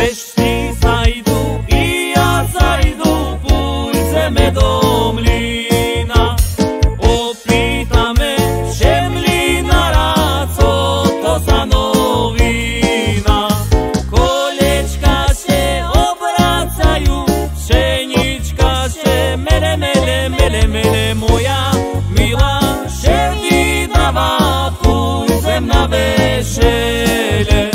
Vešti zajdu i ja zajdu, půjdeme do mlýna. Opýta me še mlýnara, co to za novina. Kolečka se obracajú, pšenička se mele, mele, mele, mele, moja milá, še vydáva, půjdem na vešele.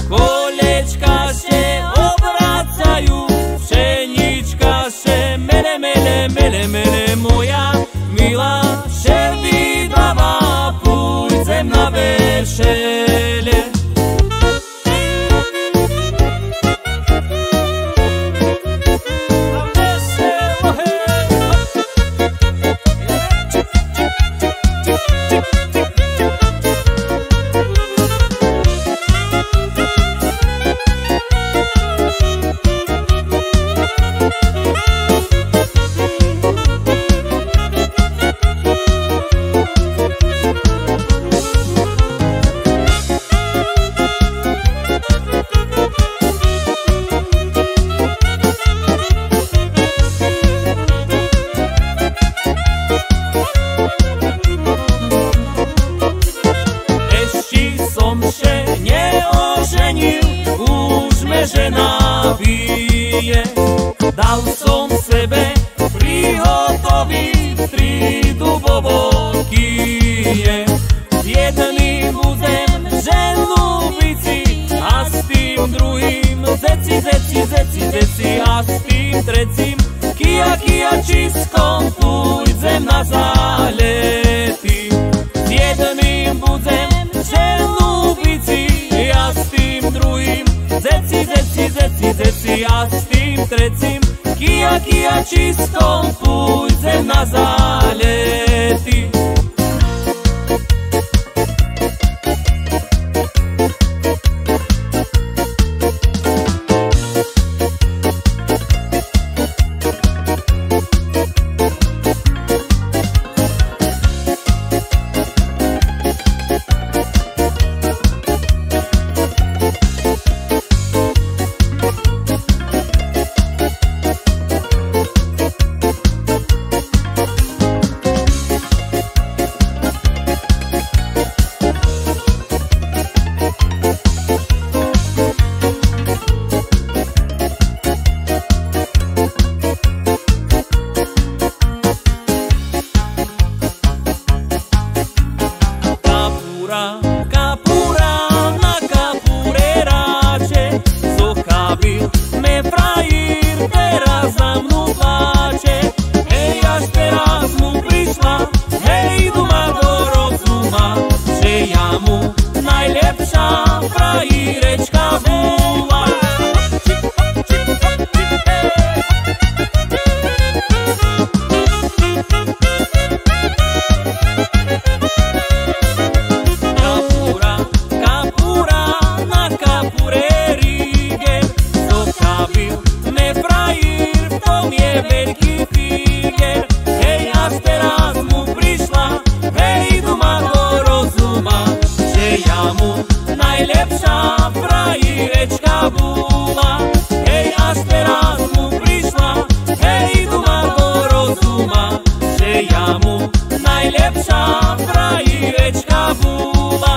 Kolečka se obracajú, pšenička se mele, mele, mele, mele, moja milá, še vydáva, půjdem na vešele. Už me žena bije, dal som sebe prihotoviť 3 dubovokije. S jedným budem ženu bici a s tým druhým zeci, zeci, zeci, zeci a s tým trecím kia, kia čiskom pôjdem na zálety. S jedným budem ženu bici a s tým druhým zeci, zeci, zeci, zeci a s tým trecím kia, kia čistom pôjdem na zálety. Kapura na kapurerače, zochabil me frajír, teraz za mnou pláče. Hej, až teraz mu prišla, hej, duma do rozuma, že ja mu najlepšia frajírečka bola. Veľký figer, hej, až teraz mu prišla, hej, duma do rozuma, že ja mu najlepšia frajírečka bola. Hej, až teraz mu prišla, hej, duma do rozuma, že ja mu najlepšia frajírečka bola.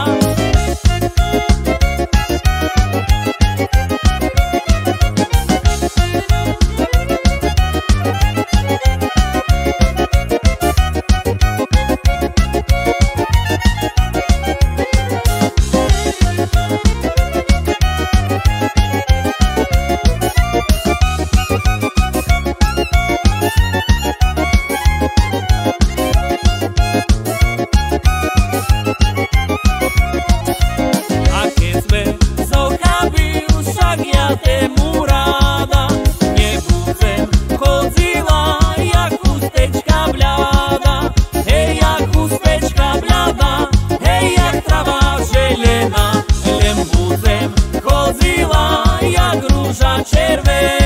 Tému ráda, nebudem chodila jak chustečka bľada, hej, jak chustečka bľada, hej, jak trava želená, len budem chodila jak rúža červená.